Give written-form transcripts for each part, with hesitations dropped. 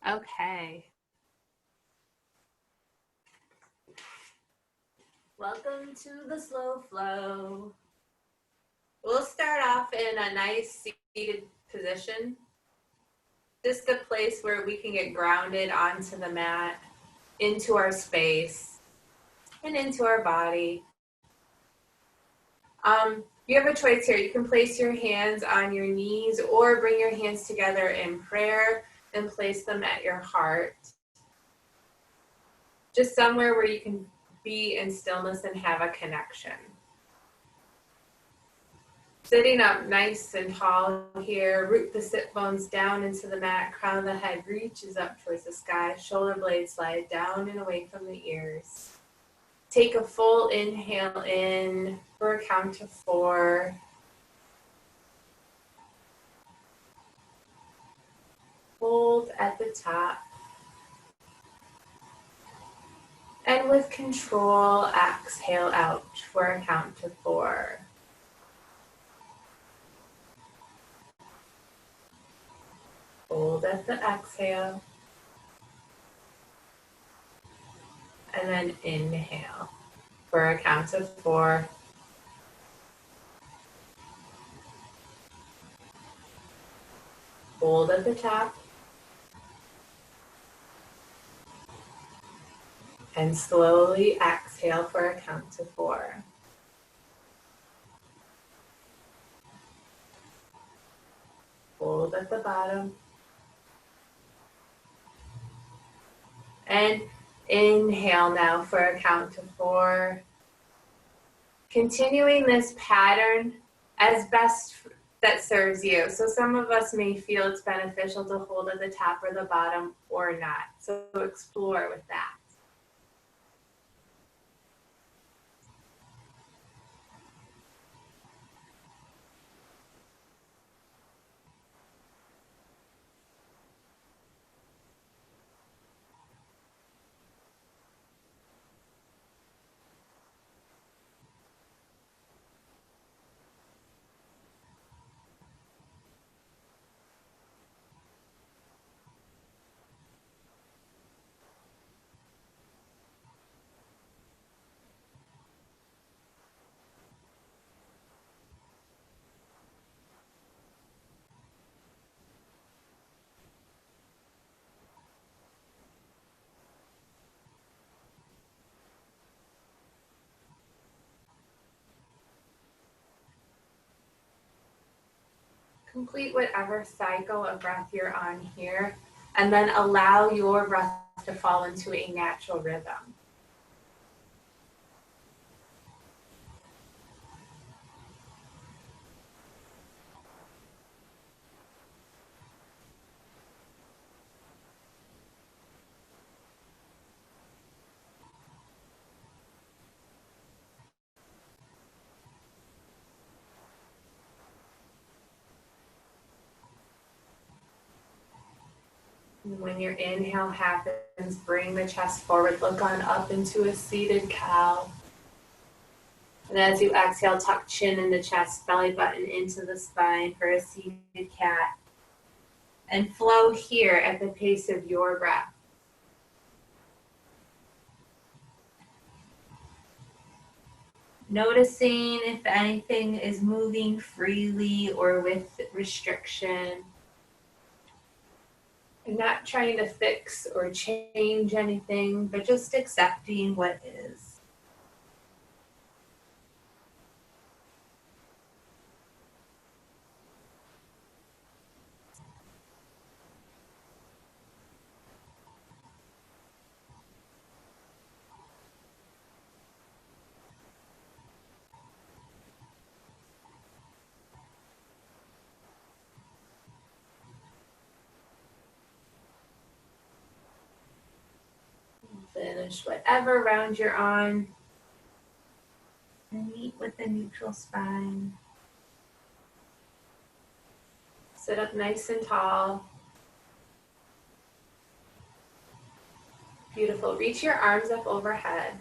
Okay. Welcome to the slow flow. We'll start off in a nice seated position. Just a place where we can get grounded onto the mat, into our space, and into our body. You have a choice here. You can place your hands on your knees or bring your hands together in prayer and place them at your heart. Just somewhere where you can be in stillness and have a connection. Sitting up nice and tall here, root the sit bones down into the mat, crown of the head reaches up towards the sky, shoulder blades slide down and away from the ears. Take a full inhale in for a count of 4. Hold at the top. And with control, exhale out for a count of 4. Hold at the exhale. And then inhale for a count of 4. Hold at the top. And slowly exhale for a count of 4. Hold at the bottom. And inhale now for a count of 4. Continuing this pattern as best that serves you. So some of us may feel it's beneficial to hold at the top or the bottom or not. So explore with that. Complete whatever cycle of breath you're on here, and then allow your breath to fall into a natural rhythm. When your inhale happens, bring the chest forward, look on up into a seated cow. And as you exhale, tuck chin in the chest, belly button into the spine for a seated cat. And flow here at the pace of your breath. Noticing if anything is moving freely or with restriction. And not trying to fix or change anything, but just accepting what is. Finish whatever round you're on. And meet with the neutral spine. Sit up nice and tall. Beautiful. Reach your arms up overhead.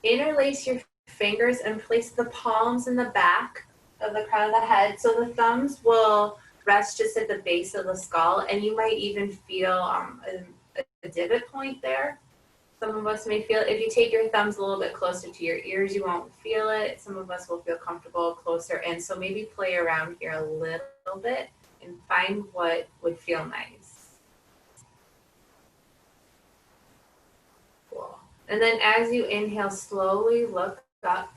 Interlace your fingers and place the palms in the back of the crown of the head so the thumbs will rest just at the base of the skull, and you might even feel a divot point there. Some of us may feel, if you take your thumbs a little bit closer to your ears, you won't feel it. Some of us will feel comfortable closer in. So maybe play around here a little bit and find what would feel nice. Cool. And then as you inhale, slowly look up.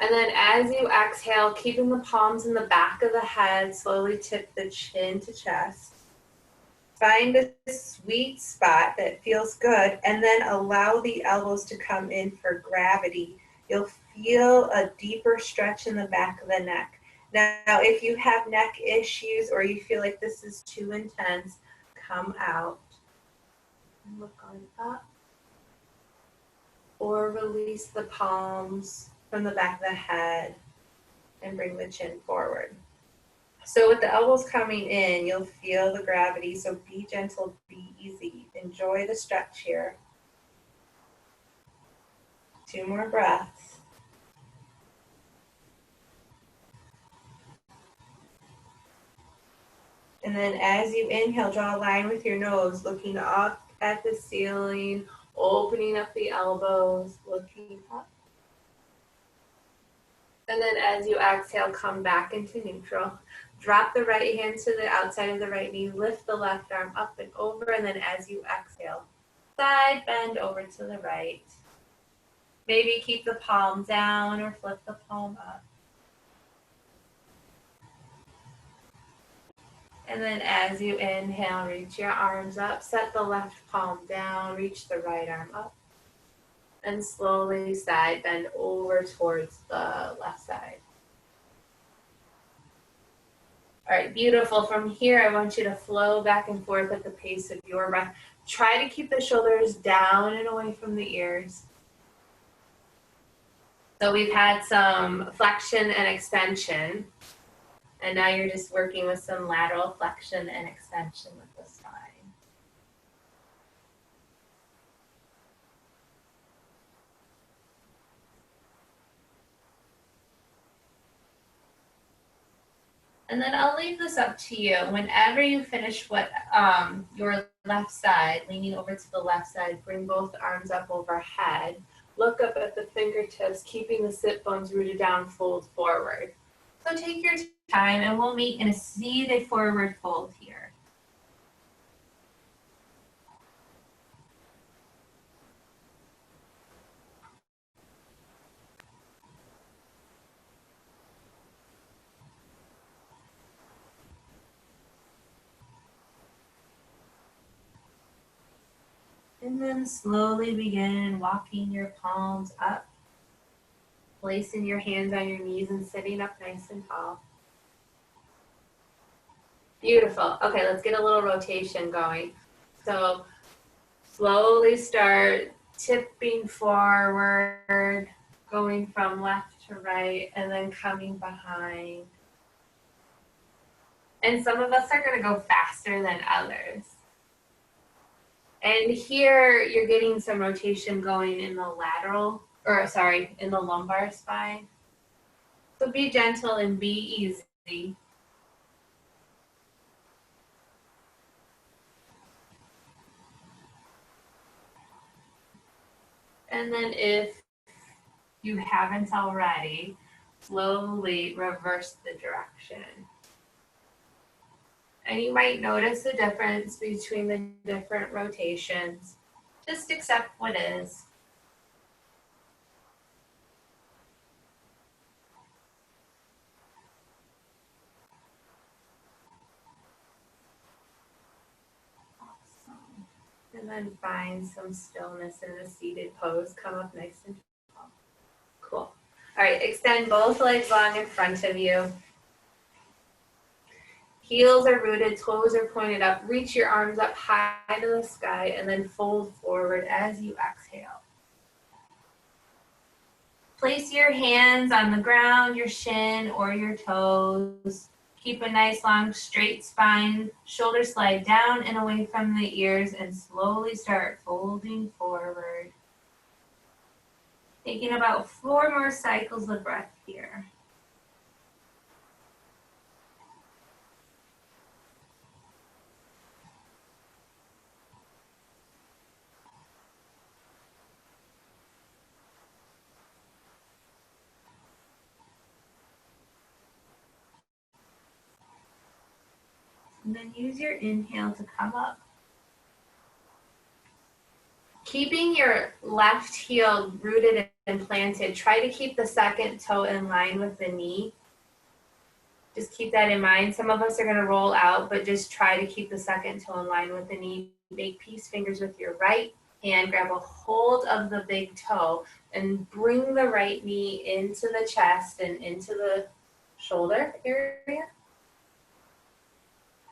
And then as you exhale, keeping the palms in the back of the head, slowly tip the chin to chest. Find a sweet spot that feels good, and then allow the elbows to come in for gravity. You'll feel a deeper stretch in the back of the neck. Now, if you have neck issues or you feel like this is too intense, come out and look on up. Or release the palms from the back of the head and bring the chin forward. So with the elbows coming in, you'll feel the gravity, so be gentle, be easy. Enjoy the stretch here. 2 more breaths. And then as you inhale, draw a line with your nose, looking up at the ceiling, opening up the elbows, looking up. And then as you exhale, come back into neutral. Drop the right hand to the outside of the right knee, lift the left arm up and over, and then as you exhale, side bend over to the right. Maybe keep the palm down or flip the palm up. And then as you inhale, reach your arms up, set the left palm down, reach the right arm up, and slowly side bend over towards the left side. All right, beautiful. From here, I want you to flow back and forth at the pace of your breath. Try to keep the shoulders down and away from the ears. So we've had some flexion and extension, and now you're just working with some lateral flexion and extension with the spine. And then I'll leave this up to you. Whenever you finish your left side, leaning over to the left side, bring both arms up overhead. Look up at the fingertips, keeping the sit bones rooted down, fold forward. So take your time, and we'll meet in a seated forward fold here. And then slowly begin walking your palms up, placing your hands on your knees and sitting up nice and tall. Beautiful. Okay, let's get a little rotation going. So slowly start tipping forward, going from left to right, and then coming behind. And some of us are going to go faster than others. And here you're getting some rotation going in the in the lumbar spine. So be gentle and be easy. And then if you haven't already, slowly reverse the direction. And you might notice a difference between the different rotations. Just accept what is. Awesome. And then find some stillness in a seated pose. Come up nice and tall. Cool. All right, extend both legs long in front of you. Heels are rooted, toes are pointed up. Reach your arms up high to the sky and then fold forward as you exhale. Place your hands on the ground, your shin or your toes. Keep a nice long straight spine. Shoulders slide down and away from the ears and slowly start folding forward. Taking about 4 more cycles of breath here. And then use your inhale to come up. Keeping your left heel rooted and planted, try to keep the second toe in line with the knee. Just keep that in mind. Some of us are going to roll out, but just try to keep the second toe in line with the knee. Make peace fingers with your right hand. Grab a hold of the big toe and bring the right knee into the chest and into the shoulder area.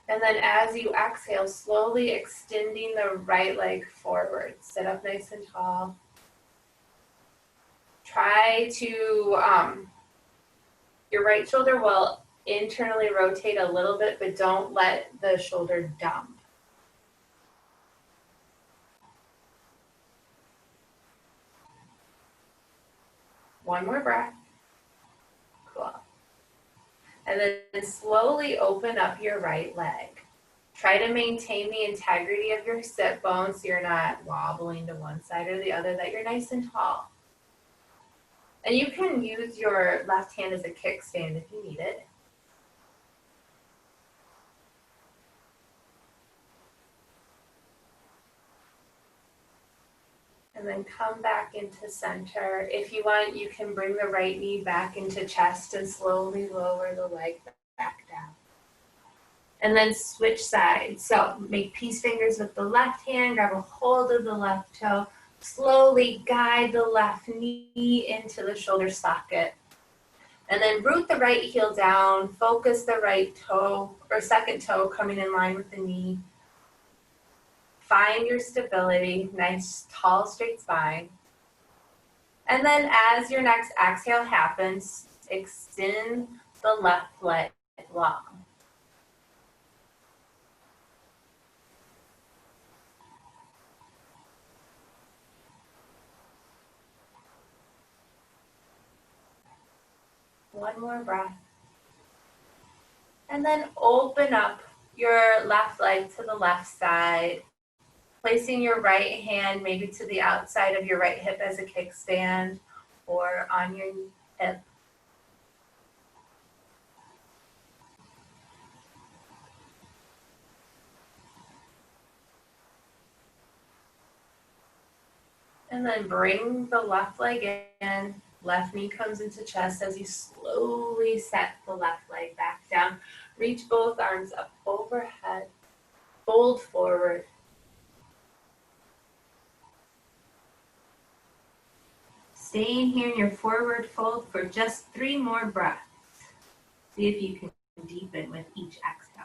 And then as you exhale, slowly extending the right leg forward. Sit up nice and tall. Try to, your right shoulder will internally rotate a little bit, but don't let the shoulder dump. One more breath. Cool. And then slowly open up your right leg. Try to maintain the integrity of your sit bones so you're not wobbling to one side or the other, that you're nice and tall. And you can use your left hand as a kickstand if you need it. And then come back into center. If you want, you can bring the right knee back into chest and slowly lower the leg back down. And then switch sides. So make peace fingers with the left hand, grab a hold of the left toe, slowly guide the left knee into the shoulder socket. And then root the right heel down, focus the right toe or second toe coming in line with the knee. Find your stability, nice, tall, straight spine. And then as your next exhale happens, extend the left leg long. One more breath. And then open up your left leg to the left side. Placing your right hand maybe to the outside of your right hip as a kickstand or on your hip. And then bring the left leg in. Left knee comes into chest as you slowly set the left leg back down. Reach both arms up overhead. Fold forward. Staying here in your forward fold for just 3 more breaths. See if you can deepen with each exhale.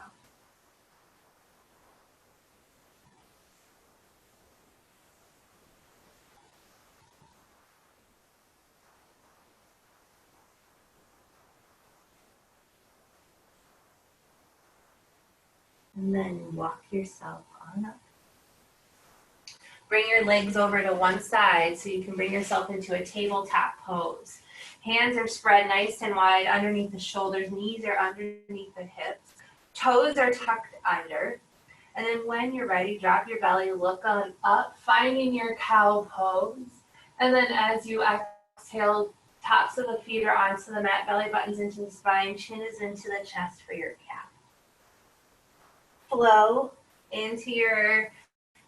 And then walk yourself on up. Bring your legs over to one side so you can bring yourself into a tabletop pose. Hands are spread nice and wide underneath the shoulders. Knees are underneath the hips. Toes are tucked under. And then when you're ready, drop your belly, look on up, finding your cow pose. And then as you exhale, tops of the feet are onto the mat, belly buttons into the spine, chin is into the chest for your cat. Flow into your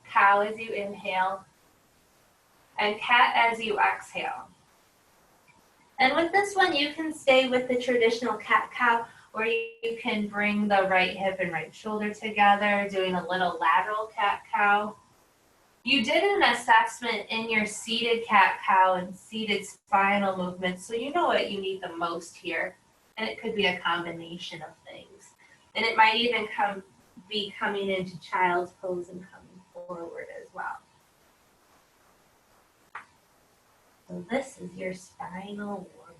cow as you inhale, and cat as you exhale. And with this one, you can stay with the traditional cat-cow, or you can bring the right hip and right shoulder together, doing a little lateral cat-cow. You did an assessment in your seated cat-cow and seated spinal movements, so you know what you need the most here. And it could be a combination of things. And it might even be coming into child's pose and coming forward as well. So this is your spinal warm-up.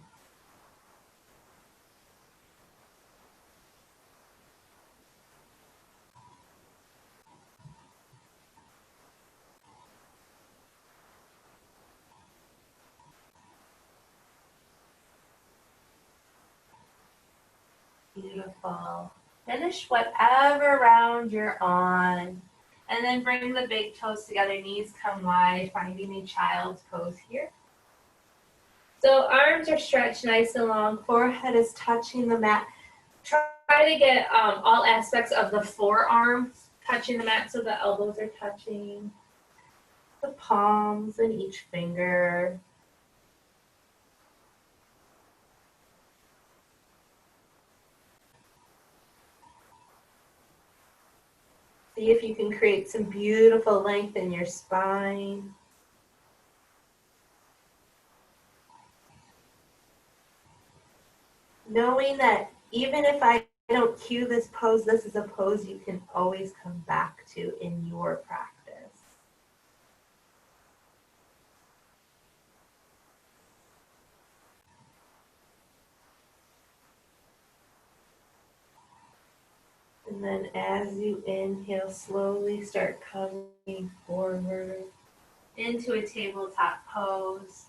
Beautiful. Finish whatever round you're on. And then bring the big toes together, knees come wide, finding a child's pose here. So arms are stretched nice and long, forehead is touching the mat. Try to get all aspects of the forearm touching the mat, so the elbows are touching the palms and each finger. See if you can create some beautiful length in your spine. Knowing that even if I don't cue this pose, this is a pose you can always come back to in your practice. And then as you inhale, slowly start coming forward into a tabletop pose.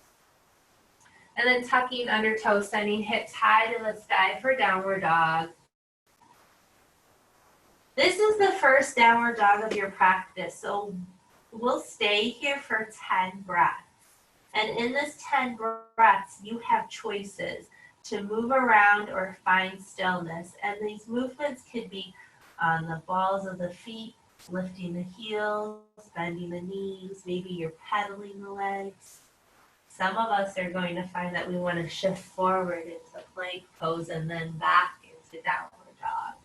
And then tucking under toes, sending hips high to the sky for downward dog. This is the first downward dog of your practice, so we'll stay here for 10 breaths. And in this 10 breaths, you have choices to move around or find stillness. And these movements could be on the balls of the feet, lifting the heels, bending the knees, maybe you're pedaling the legs. Some of us are going to find that we want to shift forward into plank pose and then back into downward dog.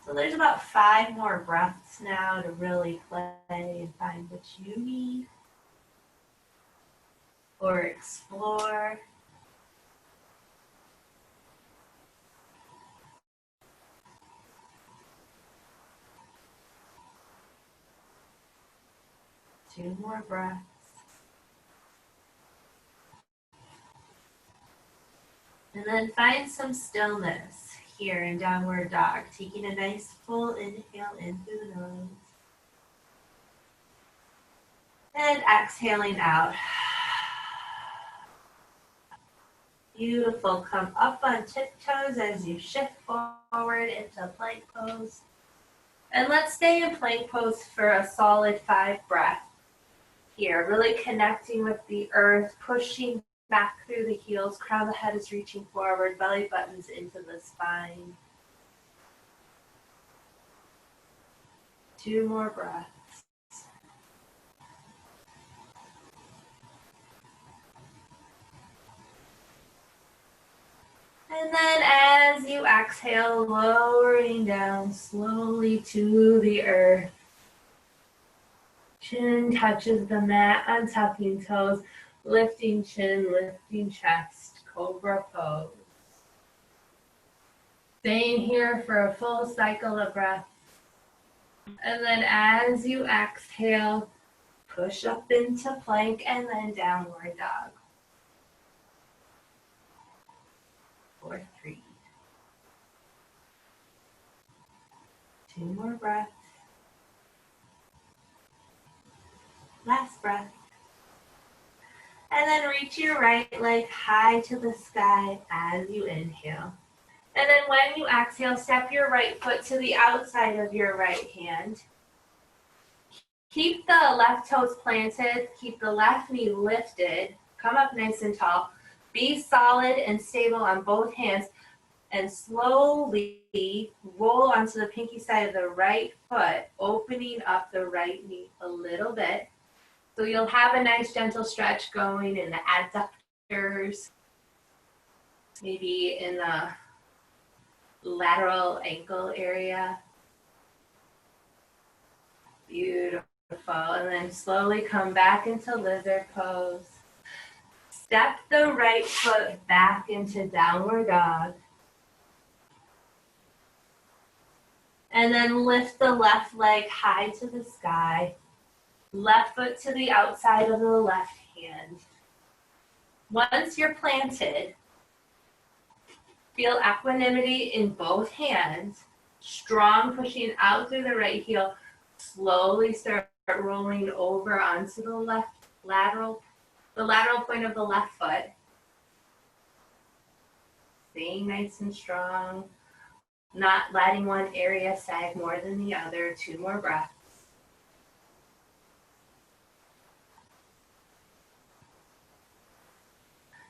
So there's about 5 more breaths now to really play and find what you need or explore. Two more breaths. And then find some stillness here in downward dog, taking a nice full inhale in through the nose. And exhaling out. Beautiful. Come up on tiptoes as you shift forward into plank pose. And let's stay in plank pose for a solid 5 breaths here. Really connecting with the earth, pushing back through the heels. Crown of the head is reaching forward, belly buttons into the spine. 2 more breaths. And then as you exhale, lowering down slowly to the earth. Chin touches the mat, untucking toes, lifting chin, lifting chest, cobra pose. Staying here for a full cycle of breath. And then as you exhale, push up into plank and then downward dog. For 3. 2 more breaths. Last breath. And then reach your right leg high to the sky as you inhale. And then when you exhale, step your right foot to the outside of your right hand. Keep the left toes planted. Keep the left knee lifted. Come up nice and tall. Be solid and stable on both hands. And slowly roll onto the pinky side of the right foot, opening up the right knee a little bit. So you'll have a nice gentle stretch going in the adductors, maybe in the lateral ankle area. Beautiful. And then slowly come back into lizard pose. Step the right foot back into downward dog. And then lift the left leg high to the sky. Left foot to the outside of the left hand. Once you're planted, feel equanimity in both hands. Strong pushing out through the right heel. Slowly start rolling over onto the left lateral point of the left foot. Staying nice and strong. Not letting one area sag more than the other. 2 more breaths.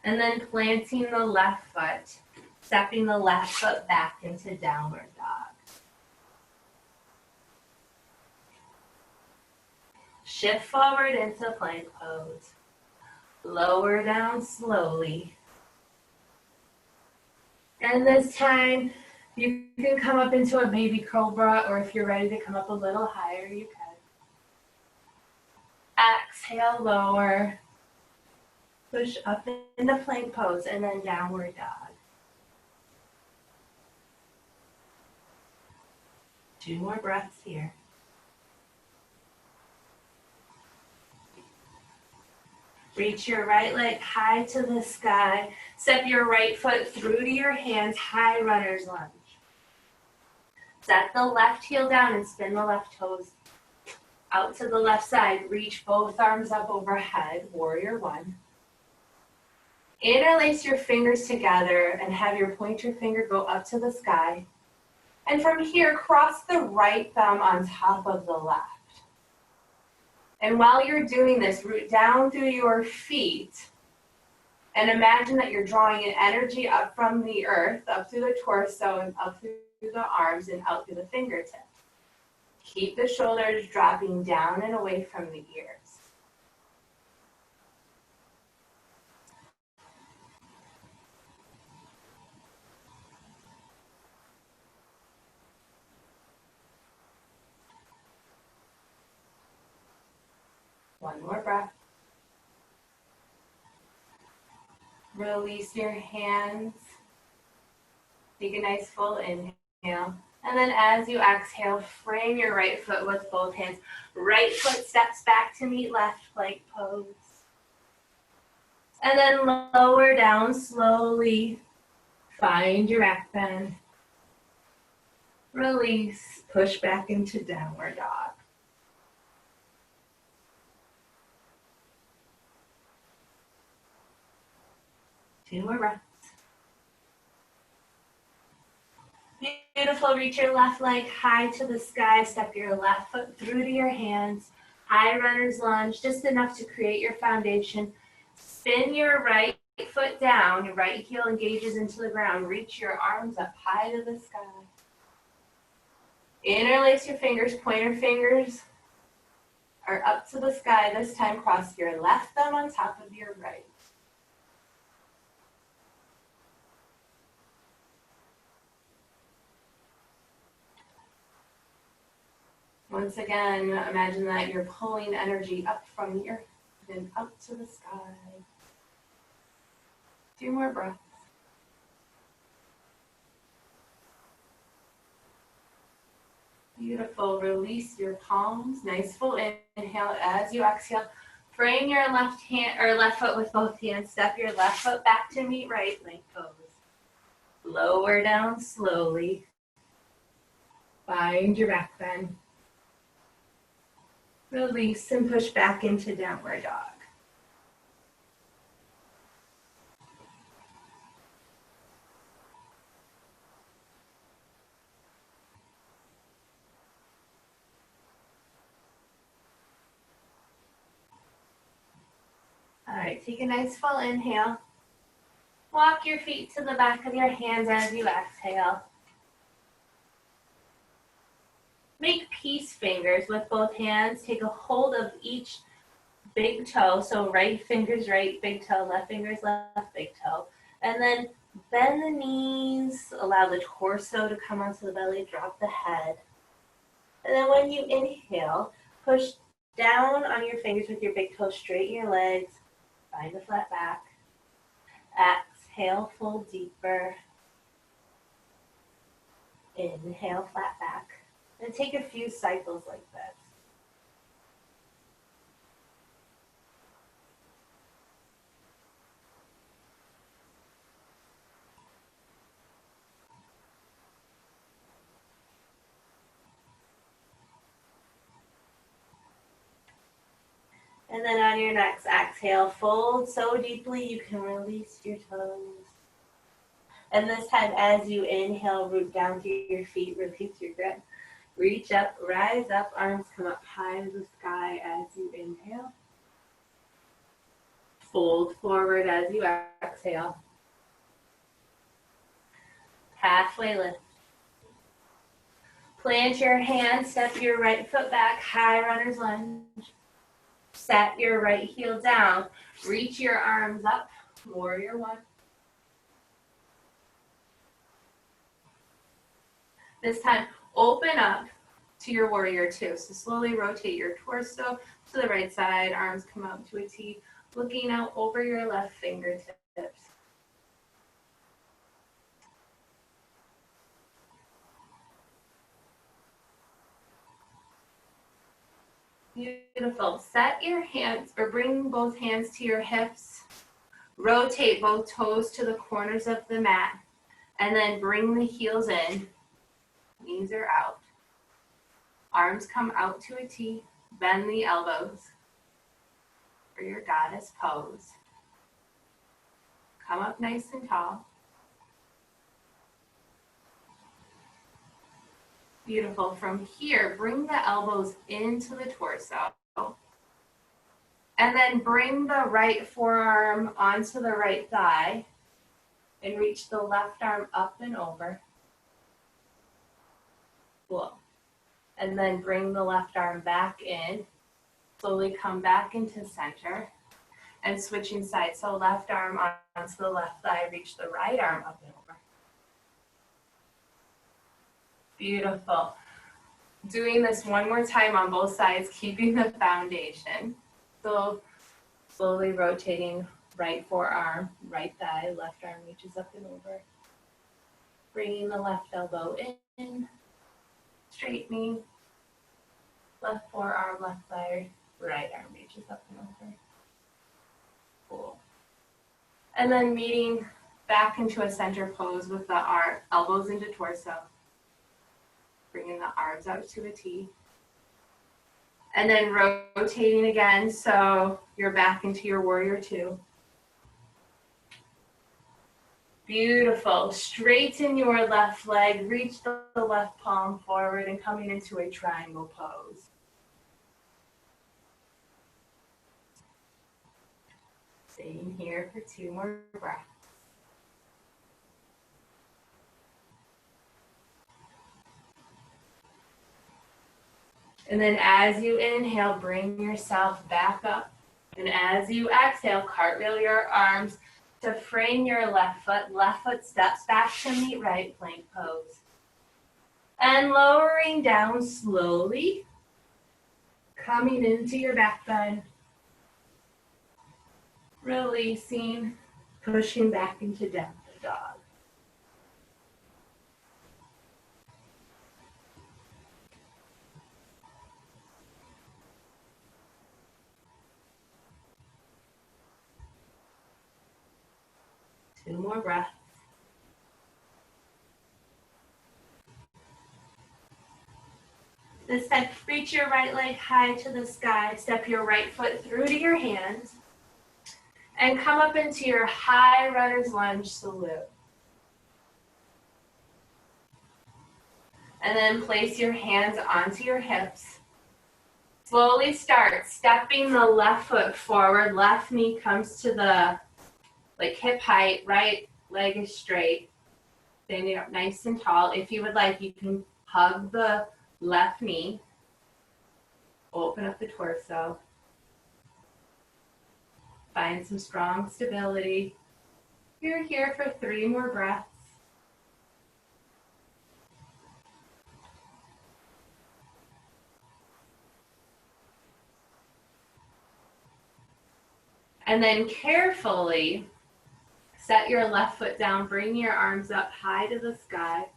And then planting the left foot, stepping the left foot back into downward dog. Shift forward into plank pose. Lower down slowly. And this time, you can come up into a baby cobra, or if you're ready to come up a little higher, you can. Exhale, lower. Push up into plank pose and then downward dog. 2 more breaths here. Reach your right leg high to the sky. Step your right foot through to your hands, high runner's lunge. Set the left heel down and spin the left toes out to the left side. Reach both arms up overhead, warrior one. Interlace your fingers together and have your pointer finger go up to the sky. And from here, cross the right thumb on top of the left. And while you're doing this, root down through your feet and imagine that you're drawing an energy up from the earth, up through the torso and up through the arms and out through the fingertips. Keep the shoulders dropping down and away from the ears. One more breath. Release your hands. Take a nice full inhale. And then as you exhale, frame your right foot with both hands. Right foot steps back to meet left plank pose. And then lower down slowly. Find your back bend. Release. Push back into downward dog. Two more breaths. Beautiful. Reach your left leg high to the sky. Step your left foot through to your hands. High runner's lunge, just enough to create your foundation. Spin your right foot down. Your right heel engages into the ground. Reach your arms up high to the sky. Interlace your fingers. Pointer fingers are up to the sky. This time, cross your left thumb on top of your right. Once again, imagine that you're pulling energy up from the earth and up to the sky. 2 more breaths. Beautiful. Release your palms. Nice full inhale. As you exhale, frame your left hand or left foot with both hands. Step your left foot back to meet right plank pose. Lower down slowly. Find your back bend. Release and push back into downward dog. All right, take a nice full inhale. Walk your feet to the back of your hands as you exhale. Make peace fingers with both hands. Take a hold of each big toe. So right finger's right big toe, left finger's left big toe. And then bend the knees, allow the torso to come onto the belly, drop the head. And then when you inhale, push down on your fingers with your big toe, straighten your legs, find a flat back. Exhale, fold deeper. Inhale, flat back. And take a few cycles like this. And then on your next exhale, fold so deeply you can release your toes. And this time as you inhale, root down through your feet, release your grip. Reach up, rise up, arms come up high to the sky as you inhale. Fold forward as you exhale. Halfway lift. Plant your hands, step your right foot back, high runner's lunge. Set your right heel down. Reach your arms up, warrior one. This time, open up to your warrior two. So slowly rotate your torso to the right side, arms come out to a T, looking out over your left fingertips. Beautiful. Set your hands, or bring both hands to your hips. Rotate both toes to the corners of the mat. And then bring the heels in. Knees are out. Arms come out to a T. Bend the elbows for your goddess pose. Come up nice and tall. Beautiful. From here, bring the elbows into the torso. And then bring the right forearm onto the right thigh and reach the left arm up and over. Cool. And then bring the left arm back in. Slowly come back into center and switching sides. So left arm onto the left thigh, reach the right arm up and over. Beautiful. Doing this one more time on both sides, keeping the foundation. So slowly rotating right forearm, right thigh, left arm reaches up and over. Bringing the left elbow in, straightening, left forearm, left thigh, right arm reaches up and over. Cool. And then meeting back into a center pose with the elbows into torso. Bringing the arms out to a T. And then rotating again, so you're back into your warrior two. Beautiful. Straighten your left leg, reach the left palm forward and coming into a triangle pose. Staying here for 2 more breaths. And then as you inhale, bring yourself back up. And as you exhale, cartwheel your arms to frame your left foot steps back to meet right, plank pose. And lowering down slowly, coming into your back bend. Releasing, pushing back into down dog. Two more breaths. This time, reach your right leg high to the sky. Step your right foot through to your hands. And come up into your high runner's lunge salute. And then place your hands onto your hips. Slowly start stepping the left foot forward. Left knee comes to the hip height. Right leg is straight. Standing up nice and tall. If you would like, you can hug the left knee. Open up the torso. Find some strong stability. You're here for 3 more breaths. And then carefully set your left foot down, bring your arms up high to the sky.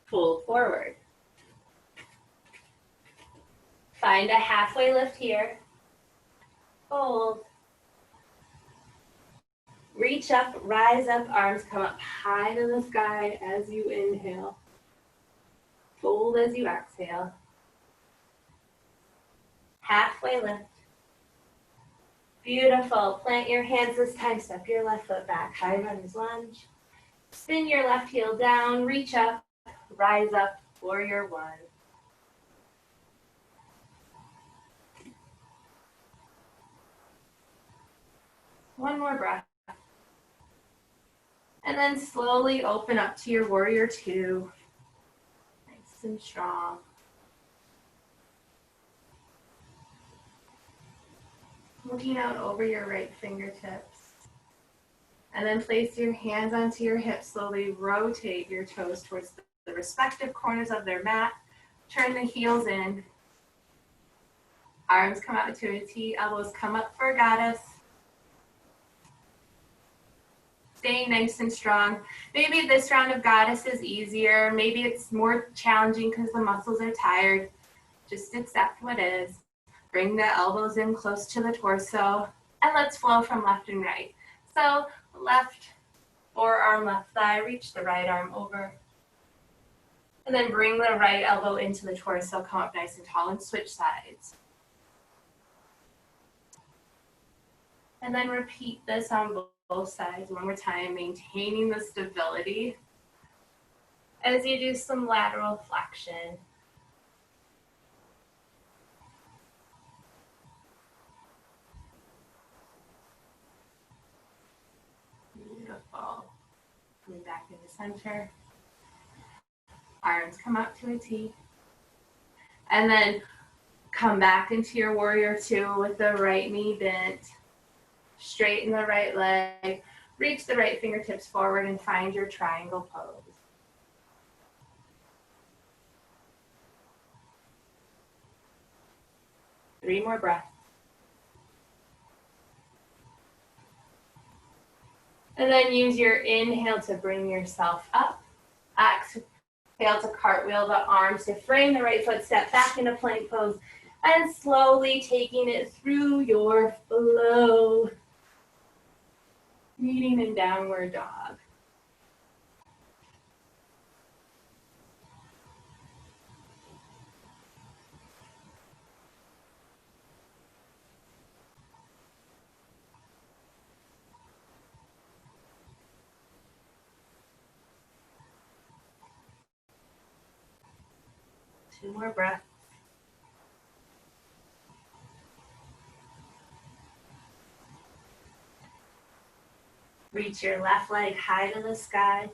Fold forward. Find a halfway lift here. Fold. Reach up, rise up, arms come up high to the sky as you inhale. Fold as you exhale. Halfway lift. Beautiful. Plant your hands this time. Step your left foot back. High runner's lunge. Spin your left heel down. Reach up. Rise up. Warrior one. One more breath. And then slowly open up to your warrior two. Nice and strong. Looking out over your right fingertips. And then place your hands onto your hips. Slowly rotate your toes towards the respective corners of their mat. Turn the heels in. Arms come out to a T. Elbows come up for a goddess. Staying nice and strong. Maybe this round of goddess is easier. Maybe it's more challenging because the muscles are tired. Just accept what is. Bring the elbows in close to the torso. And let's flow from left and right. So left forearm, left thigh. Reach the right arm over. And then bring the right elbow into the torso. Come up nice and tall and switch sides. And then repeat this on both sides one more time, maintaining the stability as you do some lateral flexion. Beautiful. Move back into center. Arms come up to a T. And then come back into your warrior two with the right knee bent. Straighten the right leg, reach the right fingertips forward and find your triangle pose. Three more breaths. And then use your inhale to bring yourself up. Exhale to cartwheel the arms to frame the right foot, step back into plank pose, and slowly taking it through your flow. Meeting in downward dog. Two more breaths. Reach your left leg high to the sky.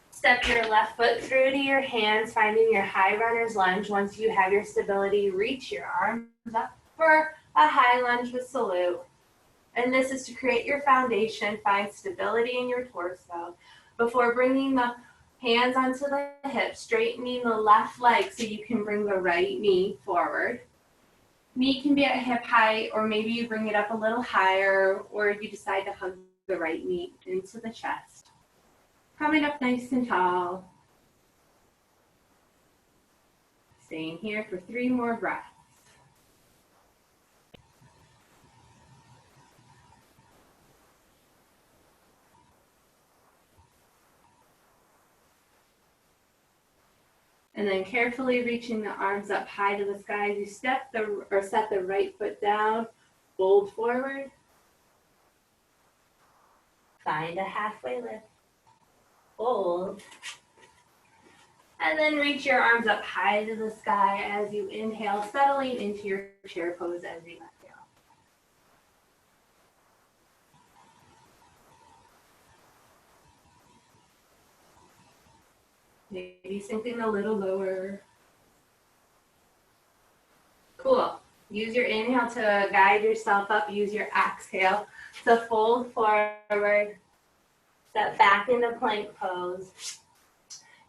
Step your left foot through to your hands, finding your high runner's lunge. Once you have your stability, reach your arms up for a high lunge with salute. And this is to create your foundation, find stability in your torso. Before bringing the hands onto the hips, straightening the left leg so you can bring the right knee forward. Knee can be at hip height, or maybe you bring it up a little higher, or you decide to hug the right knee into the chest. Coming up nice and tall. Staying here for 3 more breaths. And then carefully reaching the arms up high to the sky as you set the right foot down, fold forward. Find a halfway lift. Fold. And then reach your arms up high to the sky as you inhale, settling into your chair pose as you exhale. Maybe sinking a little lower. Cool. Use your inhale to guide yourself up. Use your exhale to fold forward. Step back into plank pose.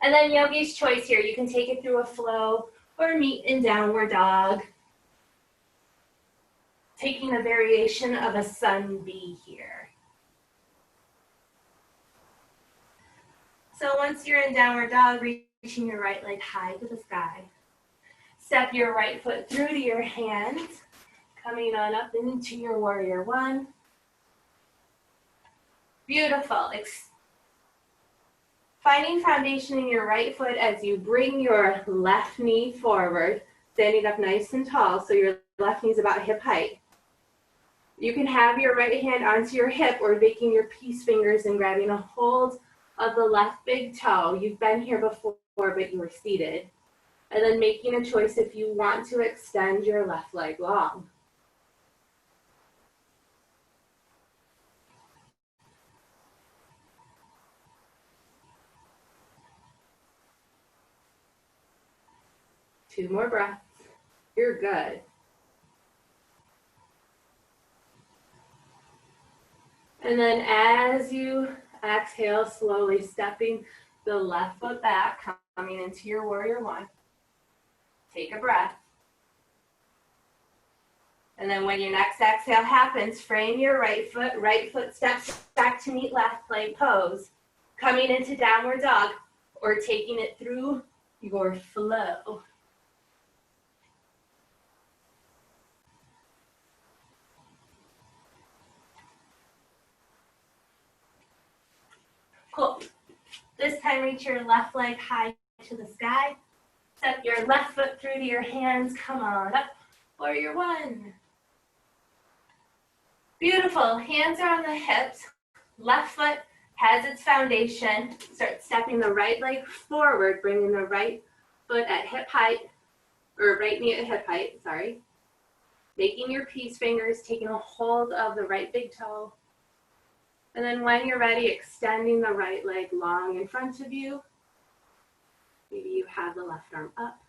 And then yogi's choice here. You can take it through a flow or meet in downward dog. Taking a variation of a sun B here. So once you're in downward dog, reaching your right leg high to the sky. Step your right foot through to your hands, coming on up into your warrior one. Beautiful. Finding foundation in your right foot as you bring your left knee forward, standing up nice and tall so your left knee is about hip height. You can have your right hand onto your hip or making your peace fingers and grabbing a hold of the left big toe. You've been here before, but you were seated. And then making a choice if you want to extend your left leg long. 2 more breaths. You're good. And then as you exhale, slowly stepping the left foot back, coming into your warrior one. Take a breath. And then when your next exhale happens, frame your right foot steps back to meet left, plank pose, coming into downward dog, or taking it through your flow. Cool. This time, reach your left leg high to the sky. Step your left foot through to your hands. Come on up. Warrior one. Beautiful. Hands are on the hips. Left foot has its foundation. Start stepping the right leg forward, bringing the right foot at hip height, or right knee at hip height, sorry. Making your peace fingers, taking a hold of the right big toe. And then when you're ready, extending the right leg long in front of you. Maybe you have the left arm up.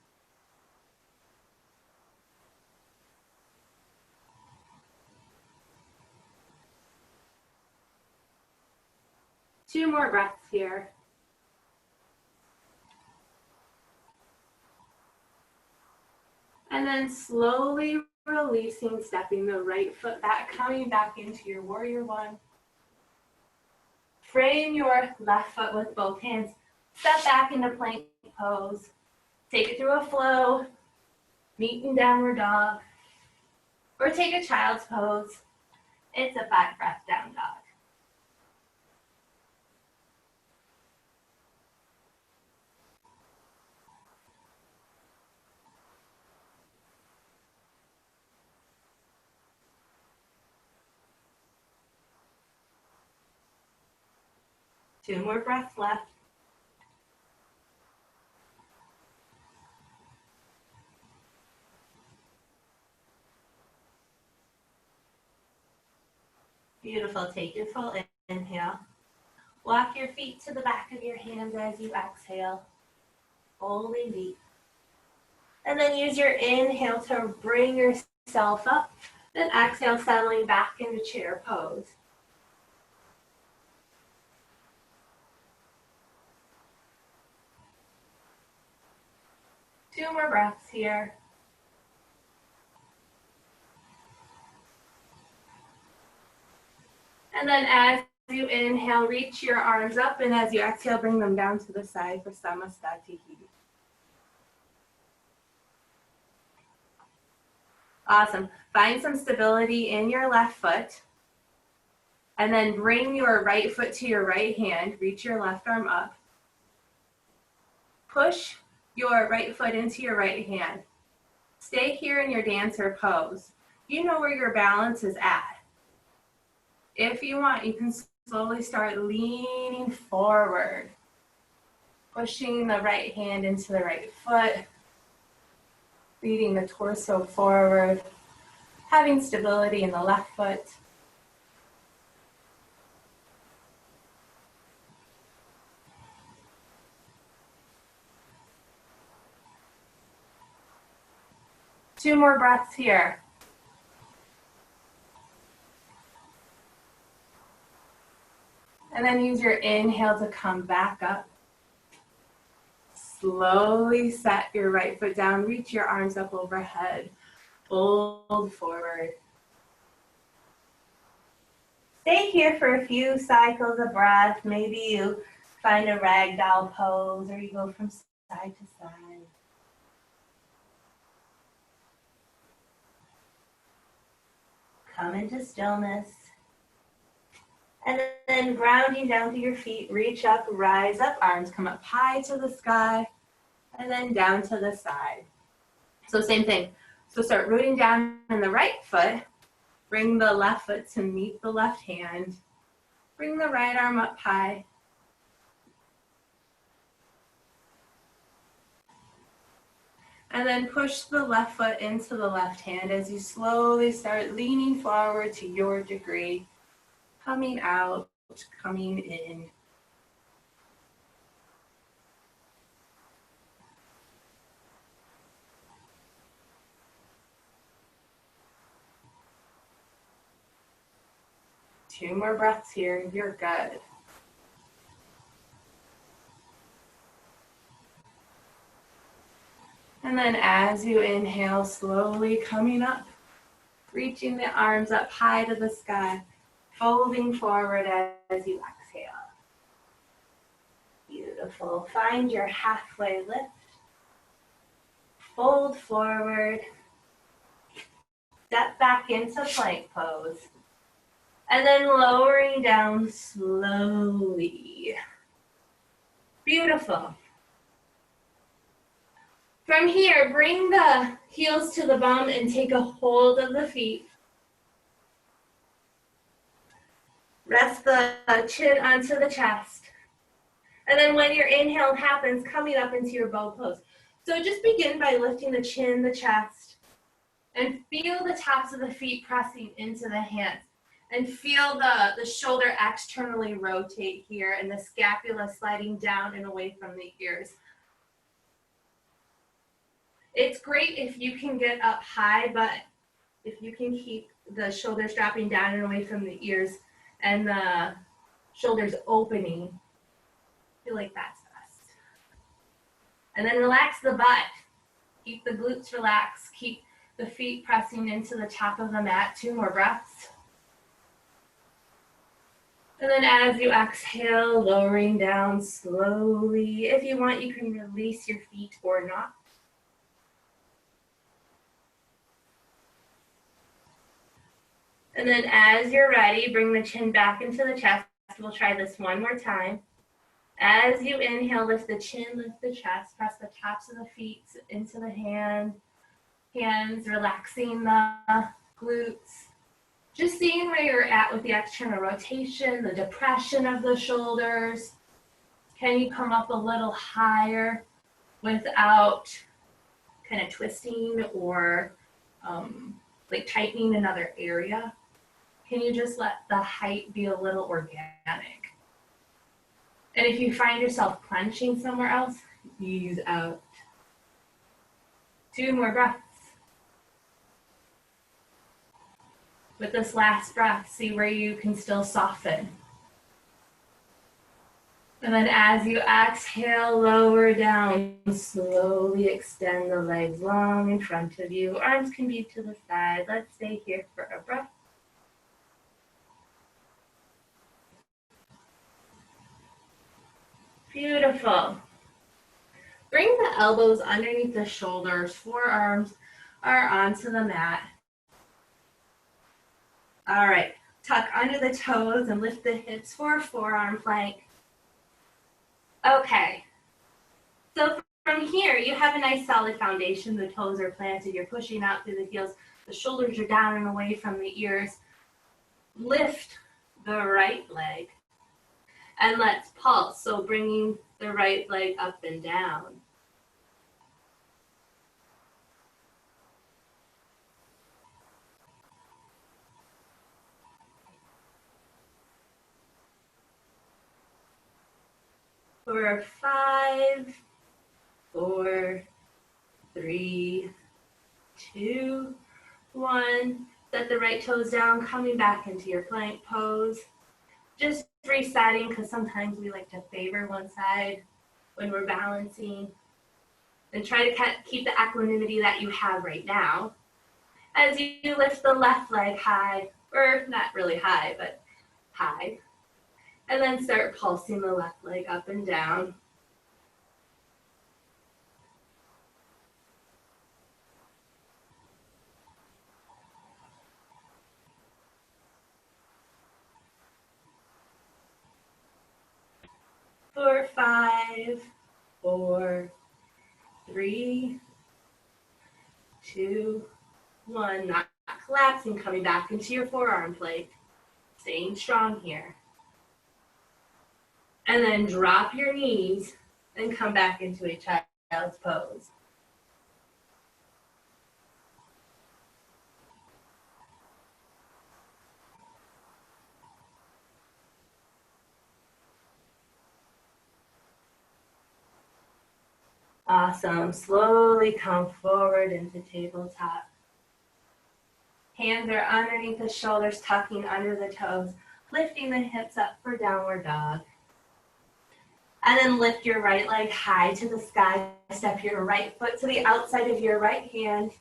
Two more breaths here. And then slowly releasing, stepping the right foot back, coming back into your warrior one. Frame your left foot with both hands. Step back into plank pose. Take it through a flow. Meet in downward dog. Or take a child's pose. It's a 5-breath down dog. Two more breaths left. Beautiful. Take your full inhale. Walk your feet to the back of your hands as you exhale. Fully deep. And then use your inhale to bring yourself up. Then exhale, settling back into chair pose. Two more breaths here. And then as you inhale, reach your arms up, and as you exhale, bring them down to the side for Samastatihi. Awesome. Find some stability in your left foot. And then bring your right foot to your right hand. Reach your left arm up. Push your right foot into your right hand. Stay here in your dancer pose. You know where your balance is at. If you want, you can slowly start leaning forward. Pushing the right hand into the right foot. Leading the torso forward. Having stability in the left foot. Two more breaths here. And then use your inhale to come back up. Slowly set your right foot down. Reach your arms up overhead. Fold forward. Stay here for a few cycles of breath. Maybe you find a ragdoll pose or you go from side to side. Come into stillness. And then grounding down to your feet, reach up, rise up, arms come up high to the sky, and then down to the side. So same thing. So start rooting down in the right foot, bring the left foot to meet the left hand, bring the right arm up high. And then push the left foot into the left hand as you slowly start leaning forward to your degree. Coming out, coming in. 2 more breaths here. You're good. And then as you inhale, slowly coming up, reaching the arms up high to the sky, folding forward as you exhale. Beautiful. Find your halfway lift. Fold forward. Step back into plank pose. And then lowering down slowly. Beautiful. From here, bring the heels to the bum and take a hold of the feet. Rest the chin onto the chest. And then when your inhale happens, coming up into your bow pose. So just begin by lifting the chin, the chest, and feel the tops of the feet pressing into the hands. And feel the shoulder externally rotate here and the scapula sliding down and away from the ears. It's great if you can get up high, but if you can keep the shoulders dropping down and away from the ears and the shoulders opening, I feel like that's best. And then relax the butt. Keep the glutes relaxed. Keep the feet pressing into the top of the mat. 2 more breaths. And then as you exhale, lowering down slowly. If you want, you can release your feet or not. And then as you're ready, bring the chin back into the chest. We'll try this one more time. As you inhale, lift the chin, lift the chest, press the tops of the feet into the hands, relaxing the glutes. Just seeing where you're at with the external rotation, the depression of the shoulders. Can you come up a little higher without kind of twisting or like tightening another area? Can you just let the height be a little organic? And if you find yourself clenching somewhere else, ease out. 2 more breaths. With this last breath, see where you can still soften. And then as you exhale, lower down, slowly extend the legs long in front of you. Arms can be to the side. Let's stay here for a breath. Beautiful. Bring the elbows underneath the shoulders, forearms are onto the mat. All right, tuck under the toes and lift the hips for a forearm plank. Okay, so from here, you have a nice solid foundation. The toes are planted, you're pushing out through the heels, the shoulders are down and away from the ears. Lift the right leg. And let's pulse, so bringing the right leg up and down. For 5, 4, 3, 2, 1. Set the right toes down, coming back into your plank pose. Just resetting, because sometimes we like to favor one side when we're balancing. And try to keep the equanimity that you have right now. As you lift the left leg high, or not really high, but high. And then start pulsing the left leg up and down. For 5, 4, 3, 2, 1. Not collapsing, coming back into your forearm plank. Staying strong here. And then drop your knees and come back into a child's pose. Awesome. Slowly come forward into tabletop. Hands are underneath the shoulders, tucking under the toes. Lifting the hips up for downward dog. And then lift your right leg high to the sky. Step your right foot to the outside of your right hand.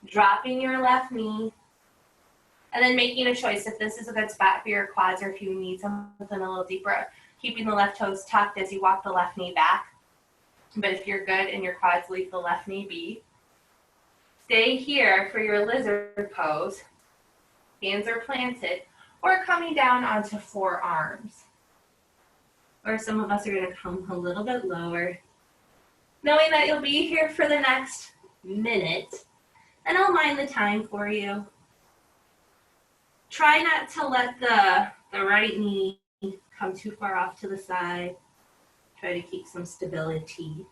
Dropping your left knee. And then making a choice if this is a good spot for your quads or if you need something a little deeper. Keeping the left toes tucked as you walk the left knee back. But if you're good in your quads, leave the left knee be. Stay here for your lizard pose. Hands are planted or coming down onto forearms. Or some of us are going to come a little bit lower. Knowing that you'll be here for the next minute. And I'll mind the time for you. Try not to let the right knee come too far off to the side. Try to keep some stability.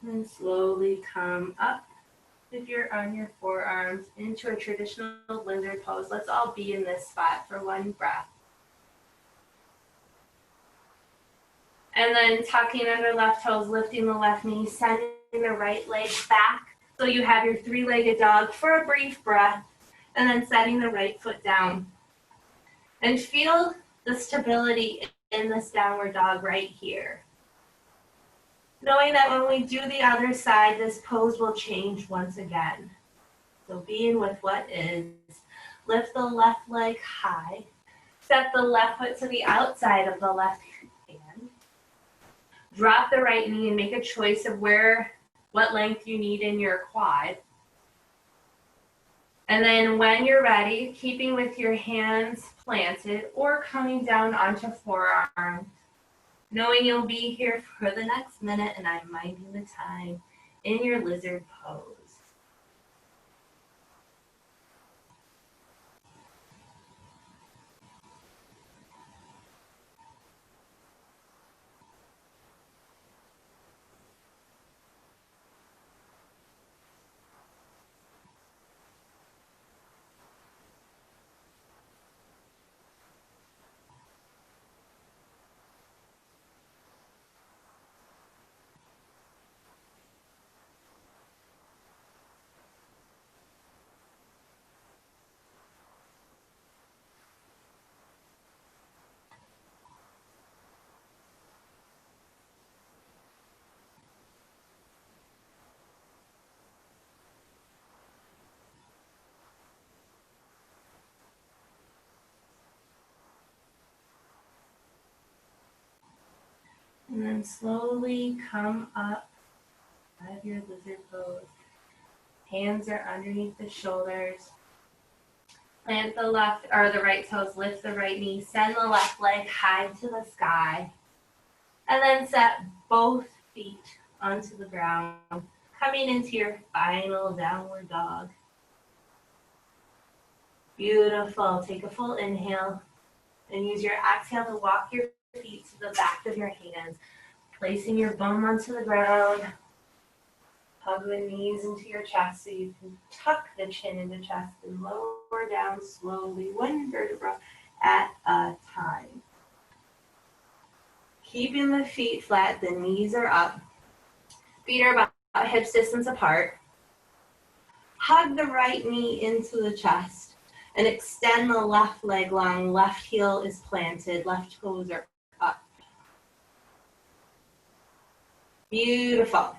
And slowly come up if you're on your forearms into a traditional lizard pose. Let's all be in this spot for one breath. And then tucking under left toes, lifting the left knee, sending the right leg back. So you have your three-legged dog for a brief breath, and then setting the right foot down. And feel the stability in this downward dog right here. Knowing that when we do the other side, this pose will change once again. So being with what is, lift the left leg high, step the left foot to the outside of the left hand, drop the right knee and make a choice of what length you need in your quad. And then when you're ready, keeping with your hands planted or coming down onto forearms, knowing you'll be here for the next minute, and I'm minding the time in your lizard pose. And then slowly come up out of your lizard pose. Hands are underneath the shoulders. Plant the left or the right toes, lift the right knee, send the left leg high to the sky. And then set both feet onto the ground, coming into your final downward dog. Beautiful. Take a full inhale and use your exhale to walk your feet to the back of your hands, placing your bum onto the ground. Hug the knees into your chest so you can tuck the chin into chest and lower down slowly, one vertebra at a time. Keeping the feet flat, the knees are up. Feet are about hips distance apart. Hug the right knee into the chest and extend the left leg long. Left heel is planted, left toes are up. Beautiful.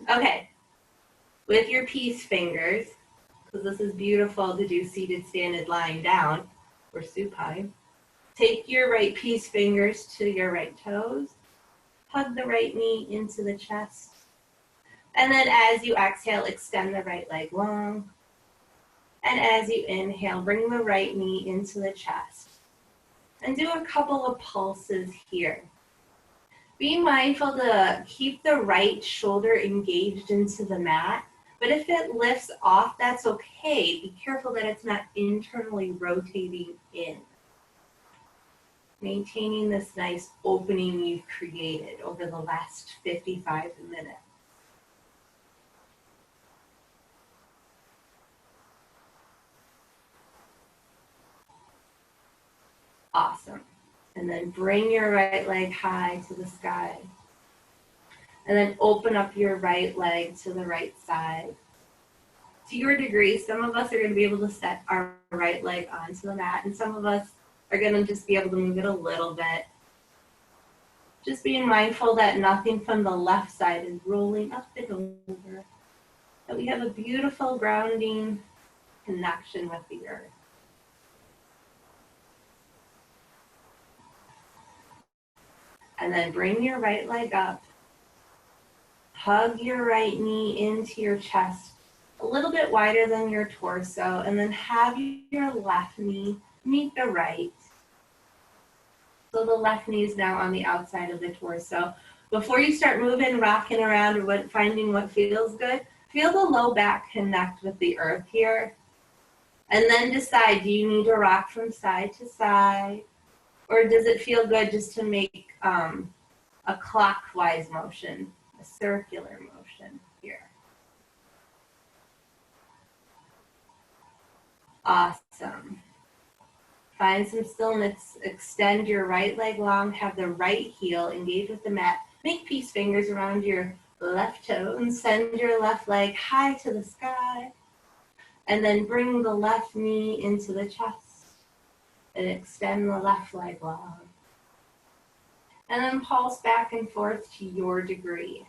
Okay. With your peace fingers, because this is beautiful to do seated, standing, lying down, or supine. Take your right peace fingers to your right toes. Hug the right knee into the chest. And then as you exhale, extend the right leg long. And as you inhale, bring the right knee into the chest. And do a couple of pulses here. Be mindful to keep the right shoulder engaged into the mat, but if it lifts off, that's okay. Be careful that it's not internally rotating in. Maintaining this nice opening you've created over the last 55 minutes. Awesome. And then bring your right leg high to the sky. And then open up your right leg to the right side. To your degree, some of us are going to be able to set our right leg onto the mat, and some of us are going to just be able to move it a little bit. Just being mindful that nothing from the left side is rolling up and over. That we have a beautiful grounding connection with the earth. And then bring your right leg up. Hug your right knee into your chest, a little bit wider than your torso, and then have your left knee meet the right. So the left knee is now on the outside of the torso. Before you start moving, rocking around, or finding what feels good, feel the low back connect with the earth here. And then decide, do you need to rock from side to side? Or does it feel good just to make a clockwise motion, a circular motion here? Awesome. Find some stillness. Extend your right leg long. Have the right heel engage with the mat. Make peace fingers around your left toe and send your left leg high to the sky. And then bring the left knee into the chest and extend the left leg long. And then pulse back and forth to your degree.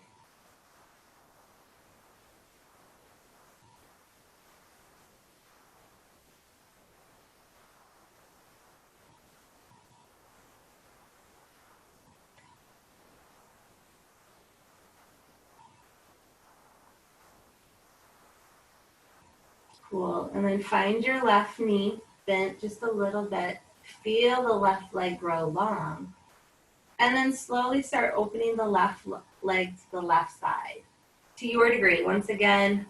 Cool. And then find your left knee bent just a little bit. Feel the left leg grow long. And then slowly start opening the left leg to the left side. To your degree. Once again,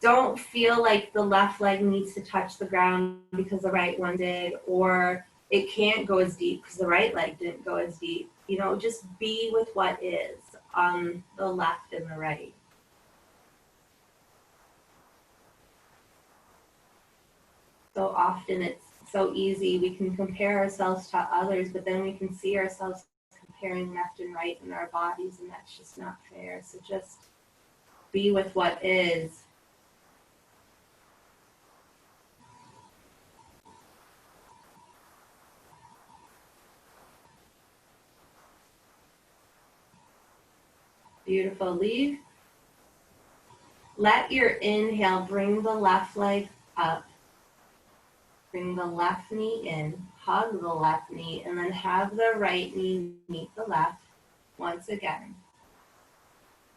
don't feel like the left leg needs to touch the ground because the right one did, or it can't go as deep because the right leg didn't go as deep. You know, just be with what is on the left and the right. So often it's so easy. We can compare ourselves to others, but then we can see ourselves comparing left and right in our bodies, and that's just not fair. So just be with what is. Beautiful. Let your inhale bring the left leg up. Bring the left knee in, hug the left knee, and then have the right knee meet the left once again.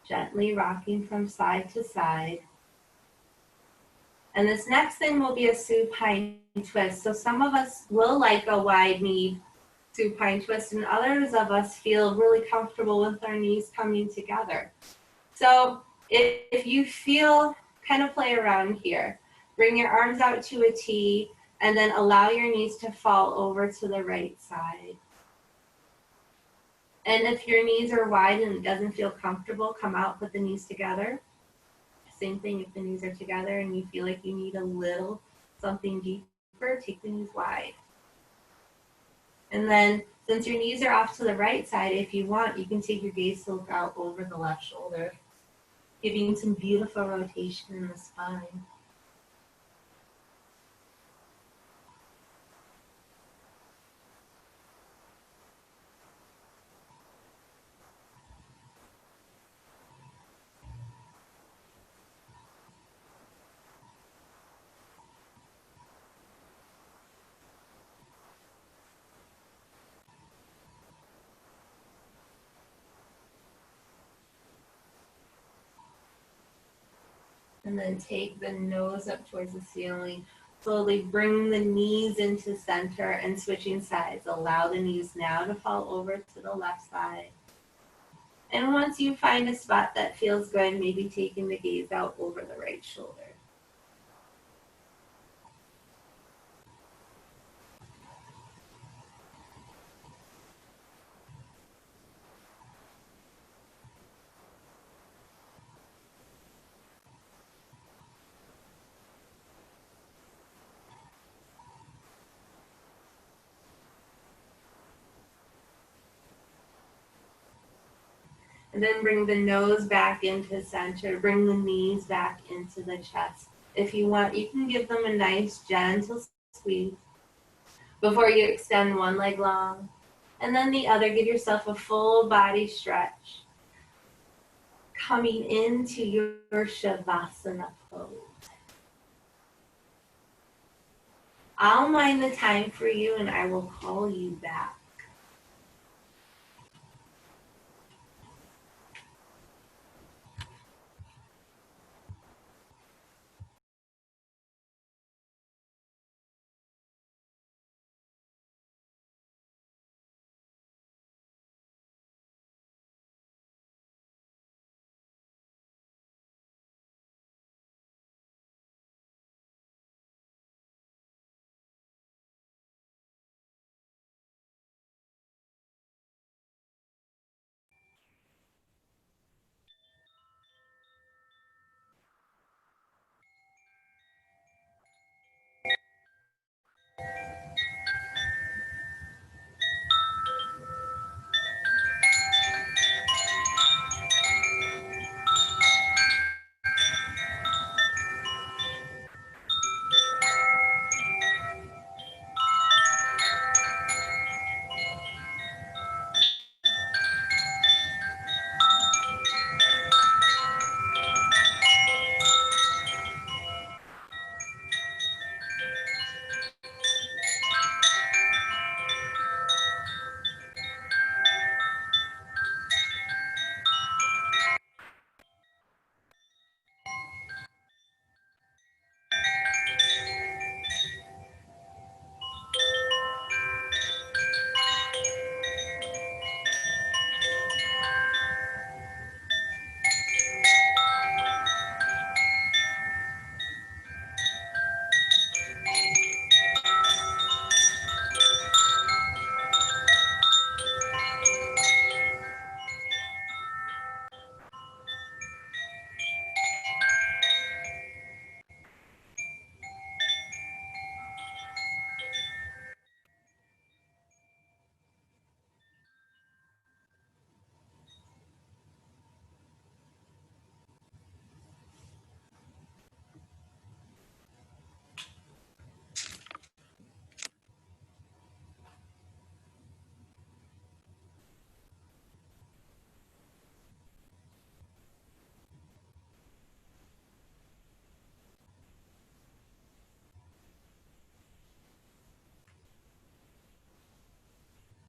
Gently rocking from side to side. And this next thing will be a supine twist. So some of us will like a wide knee supine twist, and others of us feel really comfortable with our knees coming together. So if you feel, kind of play around here. Bring your arms out to a T, and then allow your knees to fall over to the right side. And if your knees are wide and it doesn't feel comfortable, come out, put the knees together. Same thing if the knees are together and you feel like you need a little something deeper, take the knees wide. And then since your knees are off to the right side, if you want, you can take your gaze to look out over the left shoulder, giving some beautiful rotation in the spine. And then take the nose up towards the ceiling. Slowly bring the knees into center and switching sides. Allow the knees now to fall over to the left side. And once you find a spot that feels good, maybe taking the gaze out over the right shoulder. And then bring the nose back into center. Bring the knees back into the chest. If you want, you can give them a nice gentle squeeze before you extend one leg long. And then the other, give yourself a full body stretch. Coming into your Shavasana pose. I'll mind the time for you and I will call you back.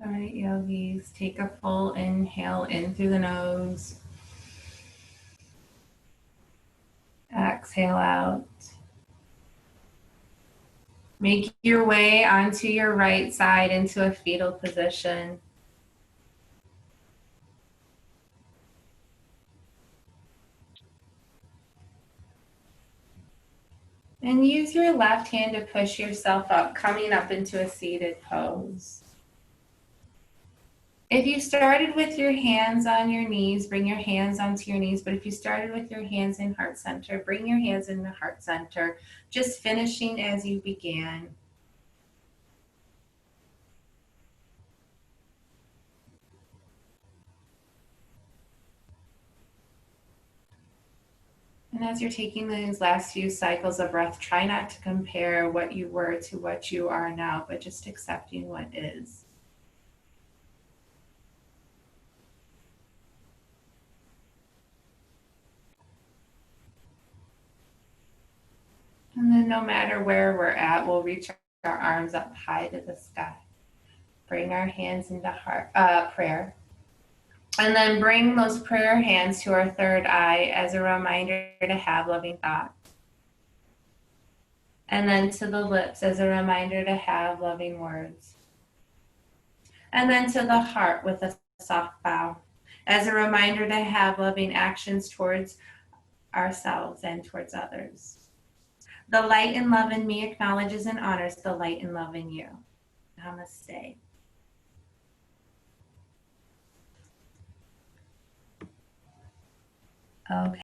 All right, yogis, take a full inhale in through the nose. Exhale out. Make your way onto your right side into a fetal position. And use your left hand to push yourself up, coming up into a seated pose. If you started with your hands on your knees, bring your hands onto your knees. But if you started with your hands in heart center, bring your hands in the heart center, just finishing as you began. And as you're taking these last few cycles of breath, try not to compare what you were to what you are now, but just accepting what is. And then no matter where we're at, we'll reach our arms up high to the sky. Bring our hands into heart prayer. And then bring those prayer hands to our third eye as a reminder to have loving thoughts. And then to the lips as a reminder to have loving words. And then to the heart with a soft bow as a reminder to have loving actions towards ourselves and towards others. The light and love in me acknowledges and honors the light and love in you. Namaste. Okay.